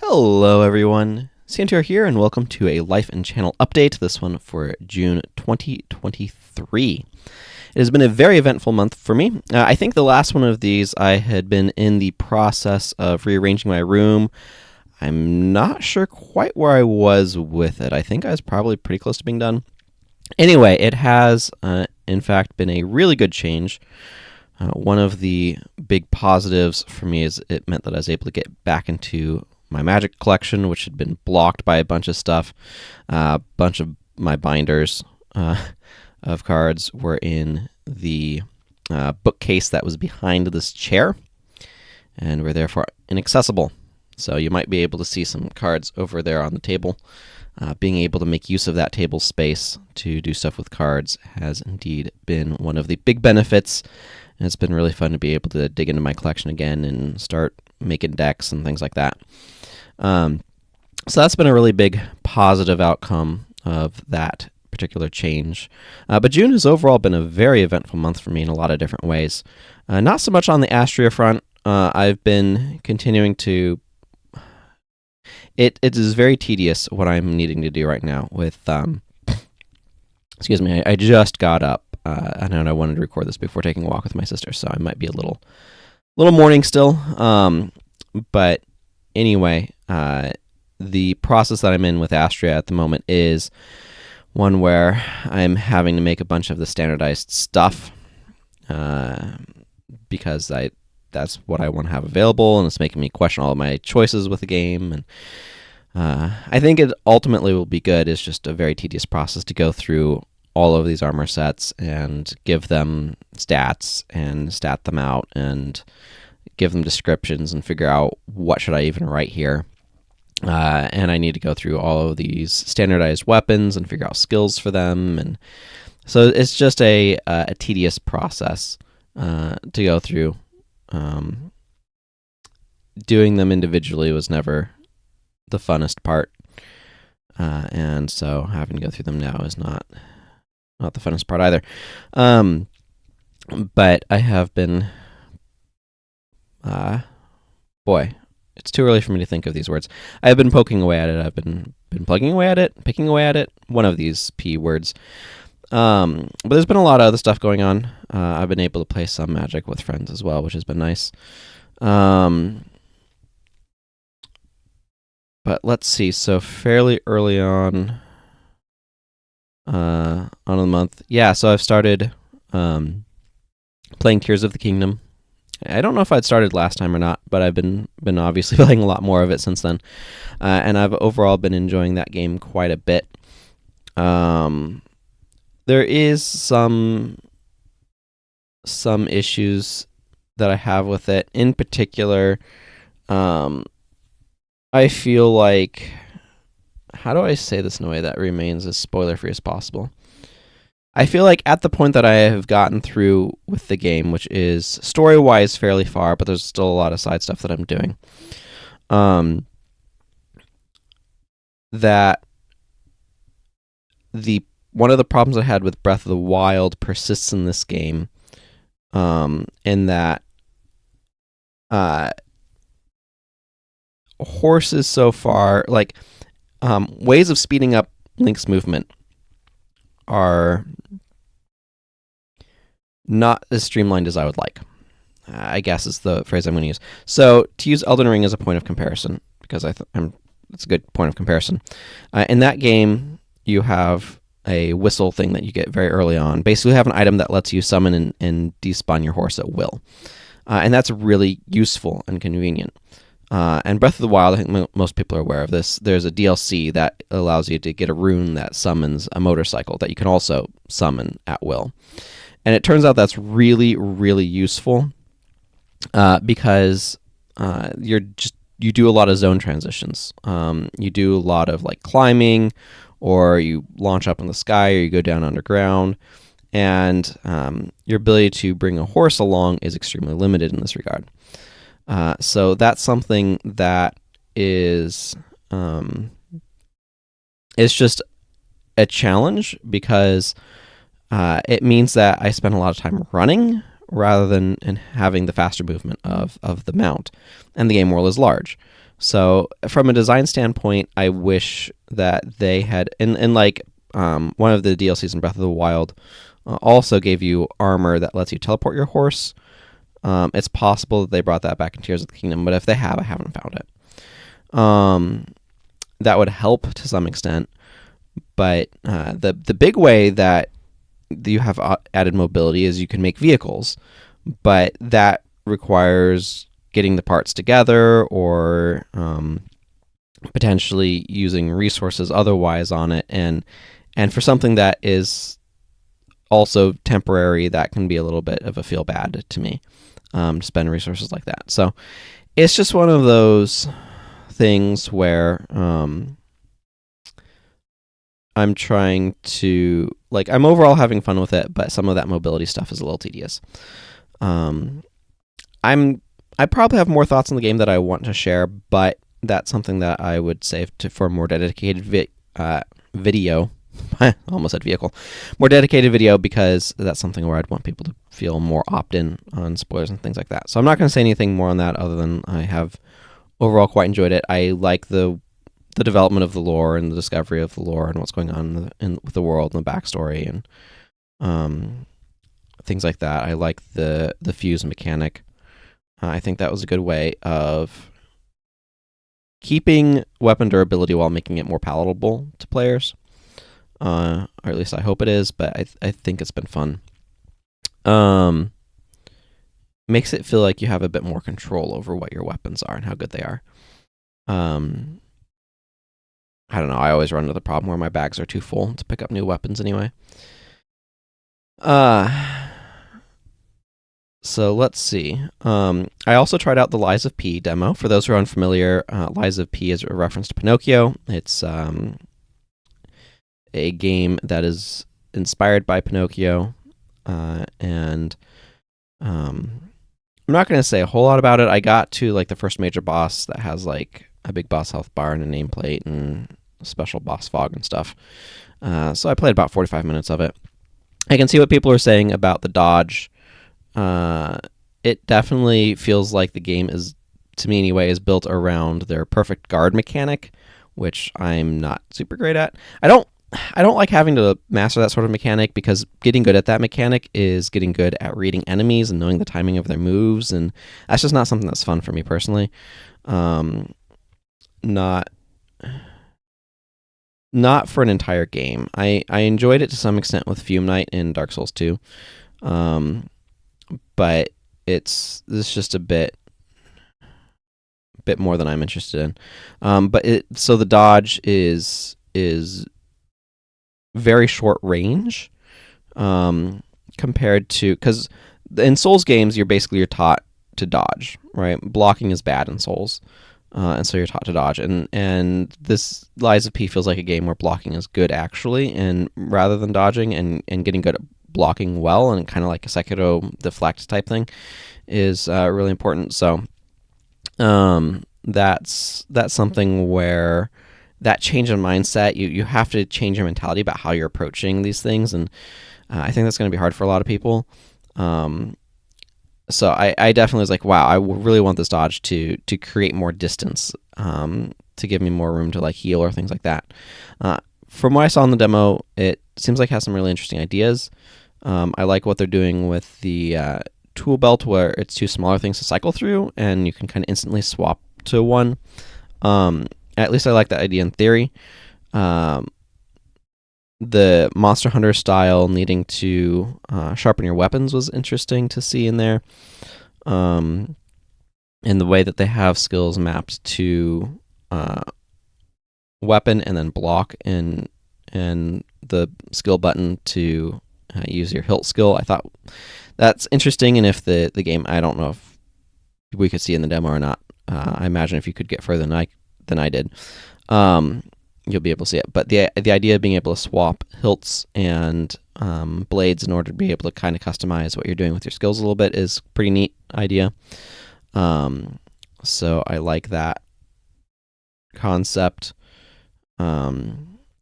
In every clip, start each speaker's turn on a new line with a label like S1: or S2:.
S1: Hello everyone, Santor here and welcome to a Life and Channel update, this one for June 2023. It has been a very eventful month for me. I think the last one of these I had been in the process of rearranging my room. I'm not sure quite where I was with it. I think I was probably pretty close to being done. Anyway, it has in fact been a really good change. One of the big positives for me is it meant that I was able to get back into my Magic collection, which had been blocked by a bunch of stuff. A bunch of my binders of cards were in the bookcase that was behind this chair and were therefore inaccessible. So you might be able to see some cards over there on the table. Being able to make use of that table space to do stuff with cards has indeed been one of the big benefits. And it's been really fun to be able to dig into my collection again and start making decks and things like that. So that's been a really big positive outcome of that particular change. But June has overall been a very eventful month for me in a lot of different ways. Not so much on the Astria front. I've been continuing to... It is very tedious what I'm needing to do right now with... excuse me, I just got up. And I wanted to record this before taking a walk with my sister, so I might be a little morning still. But anyway, the process that I'm in with Astria at the moment is one where I'm having to make a bunch of the standardized stuff because that's what I want to have available, and it's making me question all of my choices with the game. And I think it ultimately will be good. It's just a very tedious process to go through all of these armor sets and give them stats and stat them out and give them descriptions and figure out what should I even write here. And I need to go through all of these standardized weapons and figure out skills for them. And so it's just a tedious process to go through. Doing them individually was never the funnest part. And so having to go through them now is not the funnest part either. But I have been... boy, it's too early for me to think of these words. I've been poking away at it. I've been plugging away at it, picking away at it. One of these P words. But there's been a lot of other stuff going on. I've been able to play some Magic with friends as well, which has been nice. But let's see. So fairly early on the month. Yeah, so I've started playing Tears of the Kingdom. I don't know if I'd started last time or not, but I've been obviously playing a lot more of it since then. And I've overall been enjoying that game quite a bit. There is some issues that I have with it. In particular, I feel like... How do I say this in a way that remains as spoiler-free as possible? I feel like at the point that I have gotten through with the game, which is story-wise fairly far, but there's still a lot of side stuff that I'm doing, that one of the problems I had with Breath of the Wild persists in this game, in that horses so far, like... ways of speeding up Link's movement are not as streamlined as I would like, I guess is the phrase I'm going to use. So to use Elden Ring as a point of comparison, because it's a good point of comparison. In that game, you have a whistle thing that you get very early on. Basically, you have an item that lets you summon and despawn your horse at will. And that's really useful and convenient. And Breath of the Wild, I think most people are aware of this. There's a DLC that allows you to get a rune that summons a motorcycle that you can also summon at will. And it turns out that's really, really useful because you do a lot of zone transitions. You do a lot of like climbing, or you launch up in the sky, or you go down underground. And your ability to bring a horse along is extremely limited in this regard. So that's something that is just a challenge because it means that I spend a lot of time running rather than having the faster movement of the mount. And the game world is large. So from a design standpoint, I wish that they had, and like one of the DLCs in Breath of the Wild also gave you armor that lets you teleport your horse. It's possible that they brought that back in Tears of the Kingdom, but if they have, I haven't found it. That would help to some extent, but the big way that you have added mobility is you can make vehicles, but that requires getting the parts together or potentially using resources otherwise on it, and for something that is also temporary, that can be a little bit of a feel bad to me, to spend resources like that. So it's just one of those things where I'm trying to, like, I'm overall having fun with it, but some of that mobility stuff is a little tedious. I probably have more thoughts on the game that I want to share, but that's something that I would save for a more dedicated video. I almost said vehicle. More dedicated video, because that's something where I'd want people to feel more opt-in on spoilers and things like that. So I'm not going to say anything more on that other than I have overall quite enjoyed it. I like the development of the lore and the discovery of the lore and what's going on with the world and the backstory and things like that. I like the fuse mechanic. I think that was a good way of keeping weapon durability while making it more palatable to players. Or at least I hope it is, but I think it's been fun. Makes it feel like you have a bit more control over what your weapons are and how good they are. I don't know, I always run into the problem where my bags are too full to pick up new weapons anyway. So let's see. I also tried out the Lies of P demo. For those who are unfamiliar, Lies of P is a reference to Pinocchio. It's a game that is inspired by Pinocchio, and I'm not going to say a whole lot about it. I got to like the first major boss that has like a big boss health bar and a nameplate and a special boss fog and stuff. So I played about 45 minutes of it. I can see what people are saying about the dodge. It definitely feels like the game is, to me anyway, is built around their perfect guard mechanic, which I'm not super great at. I don't like having to master that sort of mechanic, because getting good at that mechanic is getting good at reading enemies and knowing the timing of their moves, and that's just not something that's fun for me personally. Not for an entire game. I enjoyed it to some extent with Fume Knight in Dark Souls 2, but it's just a bit more than I'm interested in. So the dodge is very short range, compared to, because in Souls games you're taught to dodge, right? Blocking is bad in Souls, and so you're taught to dodge, and this Lies of P feels like a game where blocking is good actually, and rather than dodging, and getting good at blocking well, and kind of like a Sekiro deflect type thing is really important. So that's something where that change in mindset, you have to change your mentality about how you're approaching these things, and I think that's going to be hard for a lot of people. So I definitely was like, wow, I really want this dodge to create more distance, to give me more room to like heal or things like that. From what I saw in the demo, it seems like it has some really interesting ideas. I like what they're doing with the tool belt, where it's two smaller things to cycle through, and you can kind of instantly swap to one. At least I like that idea in theory. The Monster Hunter style needing to sharpen your weapons was interesting to see in there. And the way that they have skills mapped to weapon and then block, and the skill button to use your hilt skill. I thought that's interesting, and if the game, I don't know if we could see in the demo or not. I imagine if you could get further than I did, you'll be able to see it. But the idea of being able to swap hilts and blades in order to be able to kind of customize what you're doing with your skills a little bit is a pretty neat idea. So I like that concept.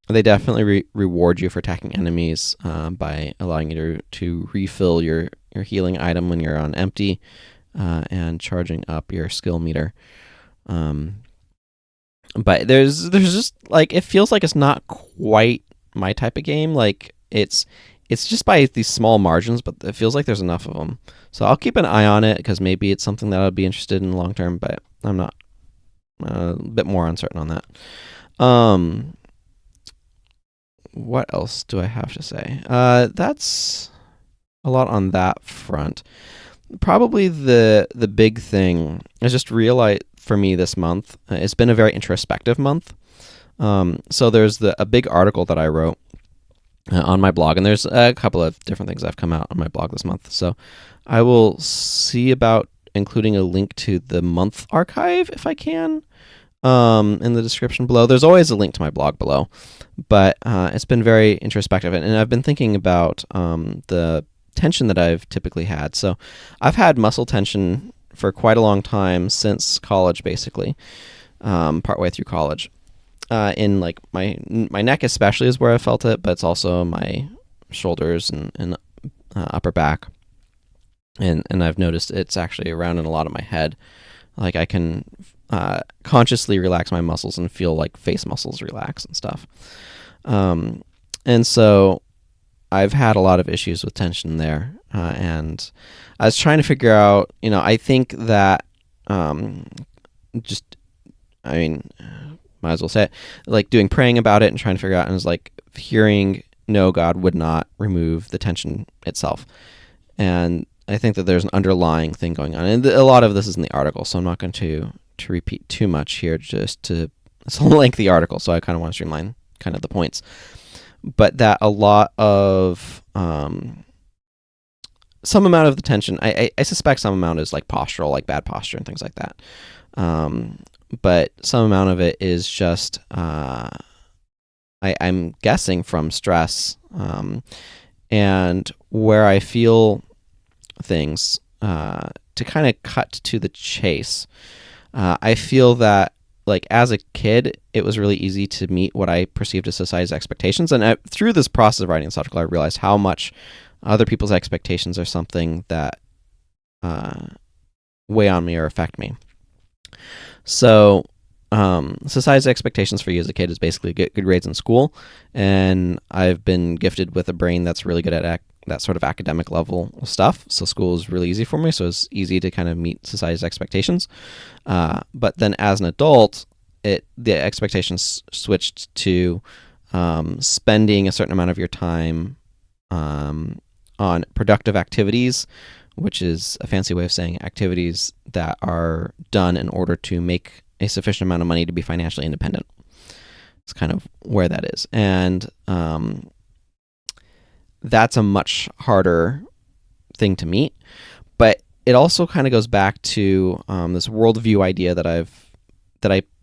S1: They definitely reward you for attacking enemies by allowing you to refill your healing item when you're on empty, and charging up your skill meter. But there's just like, it feels like it's not quite my type of game. Like it's just by these small margins, but it feels like there's enough of them. So I'll keep an eye on it because maybe it's something that I'd be interested in long term. But I'm not, a bit more uncertain on that. What else do I have to say? That's a lot on that front. Probably the big thing I just realized for me this month, it's been a very introspective month. So there's a big article that I wrote on my blog, and there's a couple of different things that have come out on my blog this month. So I will see about including a link to the month archive if I can, in the description below. There's always a link to my blog below, but it's been very introspective, and I've been thinking about the tension that I've typically had. So I've had muscle tension for quite a long time, since college, basically, partway through college. In like my neck especially is where I felt it, but it's also my shoulders and upper back, and I've noticed it's actually around in a lot of my head. Like I can consciously relax my muscles and feel like face muscles relax and stuff. And so I've had a lot of issues with tension there, and I was trying to figure out, I think that might as well say it, like praying about it and trying to figure out, and it's like hearing, no, God would not remove the tension itself. And I think that there's an underlying thing going on, and a lot of this is in the article, so I'm not going to repeat too much here. It's a lengthy article, so I kind of want to streamline kind of the points. But that a lot of some amount of the tension, I suspect some amount is like postural, like bad posture and things like that. But some amount of it is just, I'm guessing, from stress, and where I feel things, to kind of cut to the chase. I feel that, like, as a kid, it was really easy to meet what I perceived as society's expectations. And through this process of writing this article, I realized how much other people's expectations are something that weigh on me or affect me. So society's expectations for you as a kid is basically get good grades in school. And I've been gifted with a brain that's really good at that sort of academic level stuff. So school is really easy for me. So it's easy to kind of meet society's expectations. But then as an adult, the expectations switched to spending a certain amount of your time on productive activities, which is a fancy way of saying activities that are done in order to make a sufficient amount of money to be financially independent. It's kind of where that is. And that's a much harder thing to meet. But it also kind of goes back to this worldview idea that I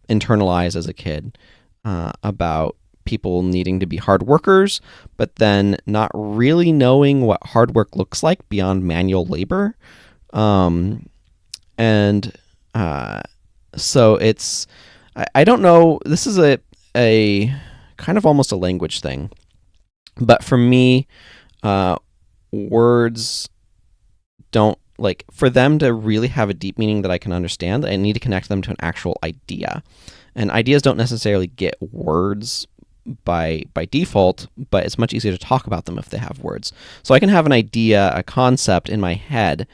S1: internalized as a kid, about people needing to be hard workers, but then not really knowing what hard work looks like beyond manual labor. So it's, I don't know, this is a kind of almost a language thing, but for me, words don't, like, for them to really have a deep meaning that I can understand, I need to connect them to an actual idea. And ideas don't necessarily get words by default, but it's much easier to talk about them if they have words. So I can have an idea, a concept in my head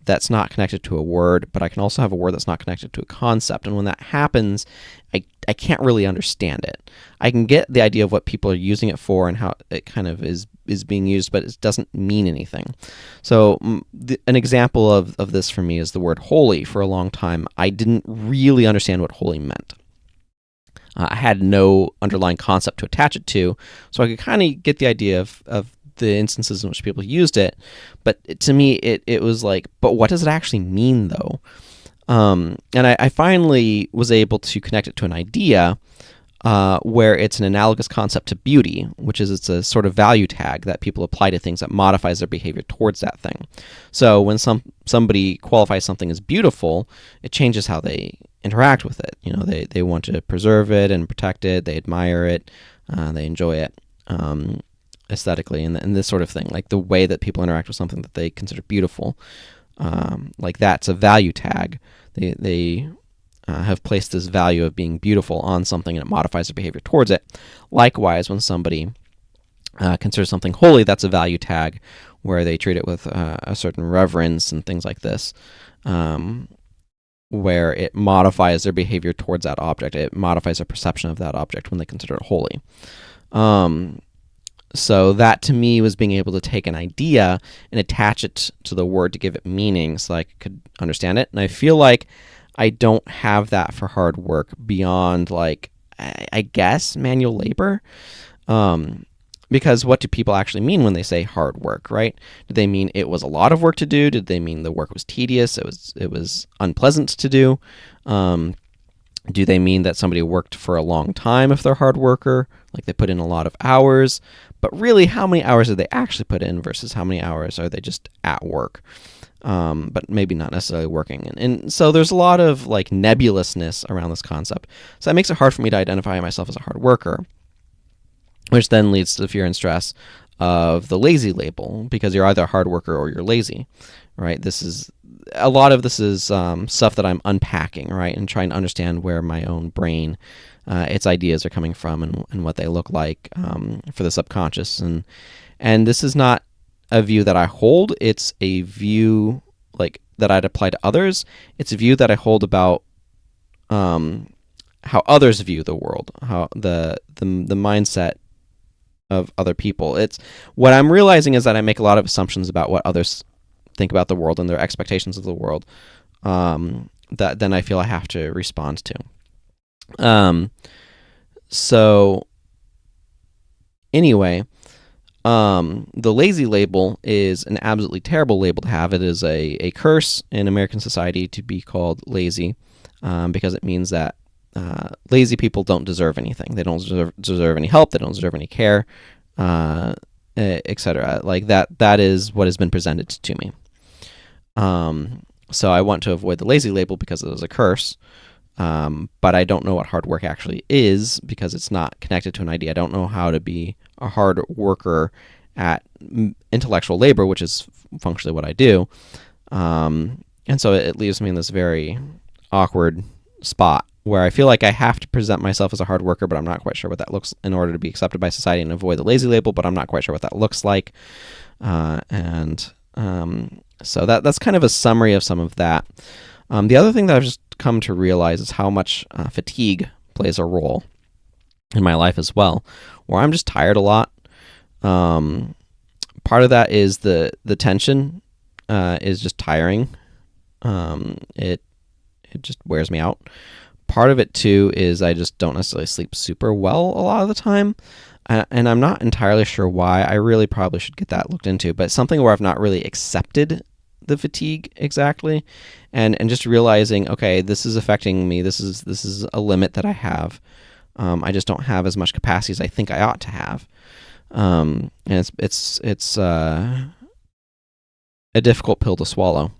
S1: that's not connected to a word, but I can also have a word that's not connected to a concept. And when that happens, I can't really understand it. I can get the idea of what people are using it for and how it kind of is being used, but it doesn't mean anything. So an example of this for me is the word holy. For a long time, I didn't really understand what holy meant. I had no underlying concept to attach it to, so I could kind of get the idea of the instances in which people used it. But to me, it was like, but what does it actually mean, though? And I finally was able to connect it to an idea where it's an analogous concept to beauty, which is it's a sort of value tag that people apply to things that modifies their behavior towards that thing. So when somebody qualifies something as beautiful, it changes how they interact with it. They want to preserve it and protect it. They admire it. They enjoy it aesthetically, and this sort of thing. Like the way that people interact with something that they consider beautiful, like that's a value tag. They have placed this value of being beautiful on something and it modifies their behavior towards it. Likewise, when somebody considers something holy, that's a value tag where they treat it with a certain reverence and things like this, where it modifies their behavior towards that object. It modifies their perception of that object when they consider it holy. So that to me was being able to take an idea and attach it to the word to give it meaning so I could understand it. And I feel like I don't have that for hard work beyond, like, I guess, manual labor. Because what do people actually mean when they say hard work, right? Do they mean it was a lot of work to do? Did they mean the work was tedious? It was unpleasant to do? Do they mean that somebody worked for a long time if they're a hard worker, like they put in a lot of hours? But really, how many hours did they actually put in versus how many hours are they just at work, but maybe not necessarily working? And so there's a lot of like nebulousness around this concept. So that makes it hard for me to identify myself as a hard worker, which then leads to the fear and stress of the lazy label, because you're either a hard worker or you're lazy, right? A lot of this is stuff that I'm unpacking, right, and trying to understand where my own brain, its ideas are coming from and what they look like for the subconscious. And this is not a view that I hold. It's a view like that I'd apply to others. It's a view that I hold about how others view the world, how the mindset of other people. It's what I'm realizing is that I make a lot of assumptions about what others think about the world and their expectations of the world, that then I feel I have to respond to. So anyway, the lazy label is an absolutely terrible label to have. It is a curse in American society to be called lazy, because it means that lazy people don't deserve anything. They don't deserve any help. They don't deserve any care, etc. Like that is what has been presented to me. So I want to avoid the lazy label because it is a curse. But I don't know what hard work actually is because it's not connected to an idea. I don't know how to be a hard worker at intellectual labor, which is functionally what I do. And so it leaves me in this very awkward spot where I feel like I have to present myself as a hard worker, but I'm not quite sure what that looks in order to be accepted by society, and avoid the lazy label, but I'm not quite sure what that looks like. So that's kind of a summary of some of that. The other thing that I've just come to realize is how much fatigue plays a role in my life as well, where I'm just tired a lot. Part of that is the tension is just tiring. It just wears me out. Part of it too is I just don't necessarily sleep super well a lot of the time. And I'm not entirely sure why. I really probably should get that looked into, but something where I've not really accepted the fatigue exactly, and just realizing, okay, this is affecting me. This is a limit that I have. I just don't have as much capacity as I think I ought to have. And it's a difficult pill to swallow.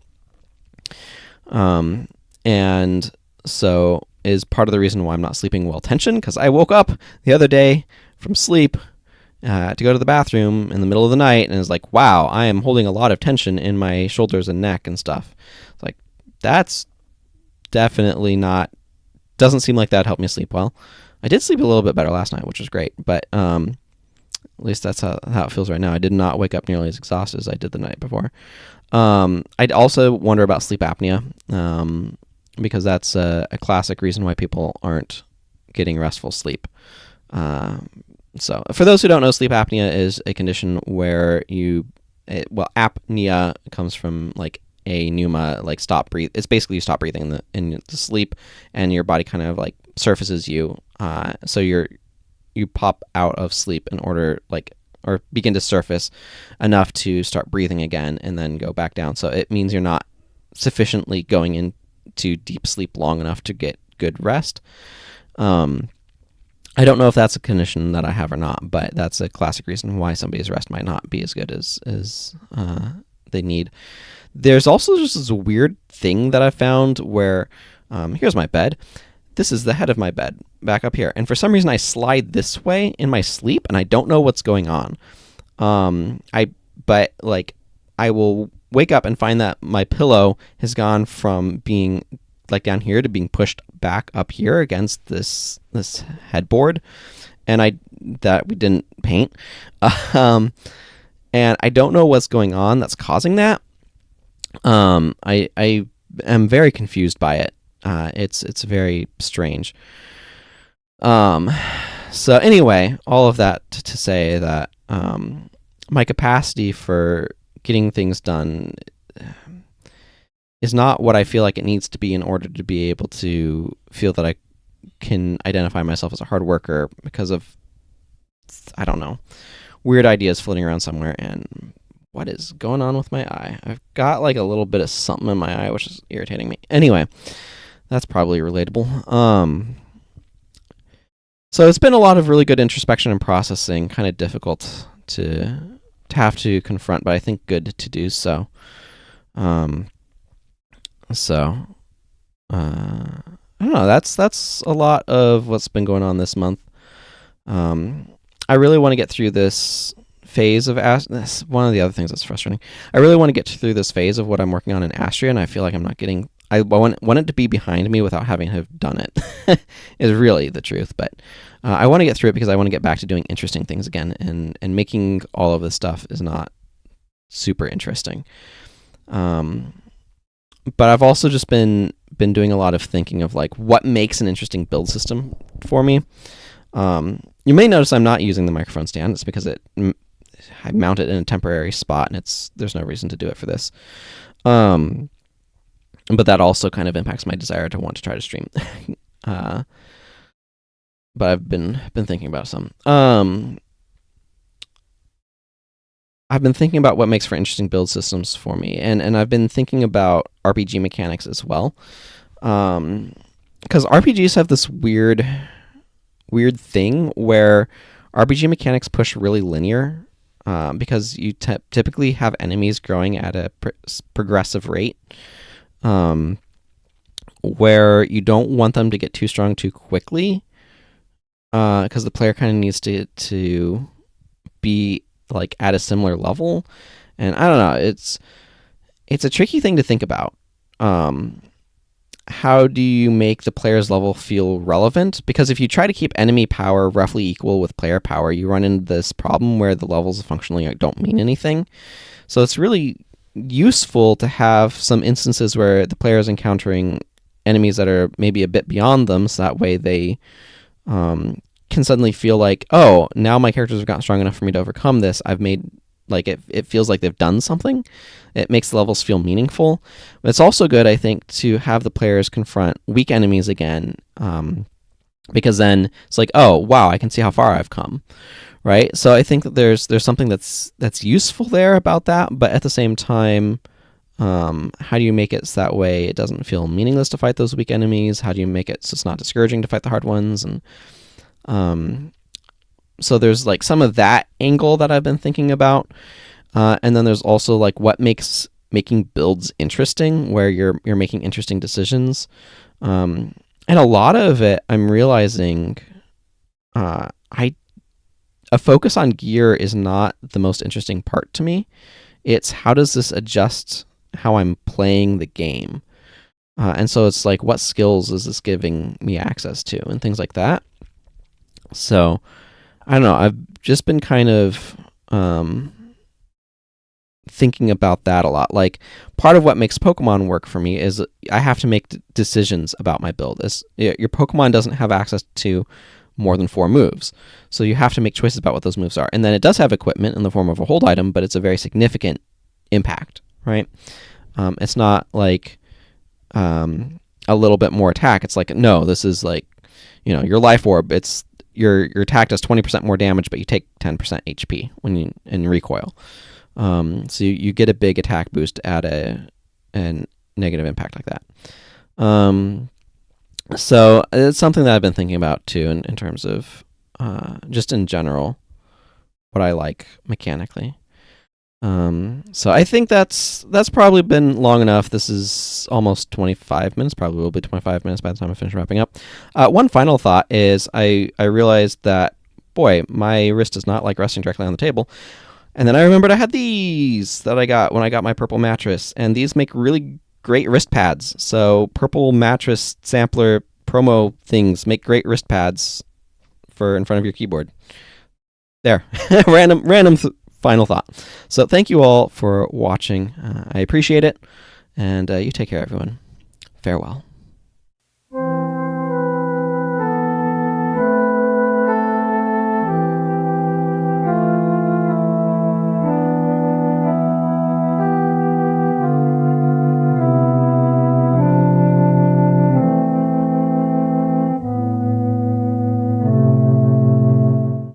S1: And so is part of the reason why I'm not sleeping well tension, because I woke up the other day from sleep to go to the bathroom in the middle of the night, and it's like, wow, I am holding a lot of tension in my shoulders and neck and stuff. It's like, that's definitely not, doesn't seem like that helped me sleep well. I did sleep a little bit better last night, which was great, but at least that's how it feels right now. I did not wake up nearly as exhausted as I did the night before. I'd also wonder about sleep apnea, because that's a classic reason why people aren't getting restful sleep. So for those who don't know, sleep apnea is a condition where apnea comes from like a pneuma, like stop breathe. It's basically you stop breathing in the sleep, and your body kind of like surfaces you. So you pop out of sleep in order or begin to surface enough to start breathing again and then go back down. So it means you're not sufficiently going into deep sleep long enough to get good rest. I don't know if that's a condition that I have or not, but that's a classic reason why somebody's rest might not be as good as they need. There's also just this weird thing that I found where, here's my bed. This is the head of my bed back up here. And for some reason I slide this way in my sleep and I don't know what's going on. I will wake up and find that my pillow has gone from being like down here to being pushed back up here against this headboard, and that we didn't paint. And I don't know what's going on that's causing that. I am very confused by it. It's very strange. So anyway, all of that to say that my capacity for getting things done is not what I feel like it needs to be in order to be able to feel that I can identify myself as a hard worker, because of, I don't know, weird ideas floating around somewhere. And what is going on with my eye? I've got like a little bit of something in my eye, which is irritating me. Anyway, that's probably relatable. So it's been a lot of really good introspection and processing, kind of difficult to have to confront, but I think good to do so. I don't know. That's a lot of what's been going on this month. I really want to get through this phase of that's one of the other things that's frustrating. I really want to get through this phase of what I'm working on in Astria, and I feel like I'm not getting. I want it to be behind me without having to have done it. Is really the truth, but I want to get through it because I want to get back to doing interesting things again, and making all of this stuff is not super interesting. But I've also just been doing a lot of thinking of like what makes an interesting build system for me. You may notice I'm not using the microphone stand. It's because I mount it in a temporary spot, and there's no reason to do it for this. But that also kind of impacts my desire to want to try to stream. But I've been thinking about some. I've been thinking about what makes for interesting build systems for me, and I've been thinking about RPG mechanics as well. Because RPGs have this weird thing where RPG mechanics push really linear, because you typically have enemies growing at a progressive rate, where you don't want them to get too strong too quickly, because the player kind of needs to be like at a similar level. And I don't know, it's a tricky thing to think about. How do you make the player's level feel relevant? Because if you try to keep enemy power roughly equal with player power, you run into this problem where the levels functionally don't mean anything. So it's really useful to have some instances where the player is encountering enemies that are maybe a bit beyond them, so that way they can suddenly feel like, oh, now my characters have gotten strong enough for me to overcome this. I've made, like, it feels like they've done something. It makes the levels feel meaningful. But it's also good, I think, to have the players confront weak enemies again, because then it's like, oh, wow, I can see how far I've come, right? So I think that there's something that's useful there about that, but at the same time, how do you make it so that way it doesn't feel meaningless to fight those weak enemies? How do you make it so it's not discouraging to fight the hard ones? And so there's like some of that angle that I've been thinking about, and then there's also like what makes making builds interesting, where you're making interesting decisions, and a lot of it I'm realizing a focus on gear is not the most interesting part to me. It's how does this adjust how I'm playing the game, and so it's like what skills is this giving me access to and things like that. So I don't know, I've just been kind of thinking about that a lot. Like, part of what makes Pokemon work for me is I have to make decisions about my build. Your Pokemon doesn't have access to more than 4 moves, so you have to make choices about what those moves are. And then it does have equipment in the form of a hold item, but it's a very significant impact, right? It's not like a little bit more attack. It's like, no, this is like, your life orb. It's your attack does 20% more damage, but you take 10% HP when you in recoil. So you get a big attack boost at a negative impact like that. So it's something that I've been thinking about too, in terms of just in general what I like mechanically. So I think that's probably been long enough. This is almost 25 minutes. Probably will be 25 minutes by the time I finish wrapping up. One final thought is I realized that, boy, my wrist does not like resting directly on the table. And then I remembered I had these that I got when I got my purple mattress, and these make really great wrist pads. So Purple Mattress Sampler promo things make great wrist pads for in front of your keyboard. There, random final thought. So thank you all for watching. I appreciate it, and you take care, everyone. Farewell.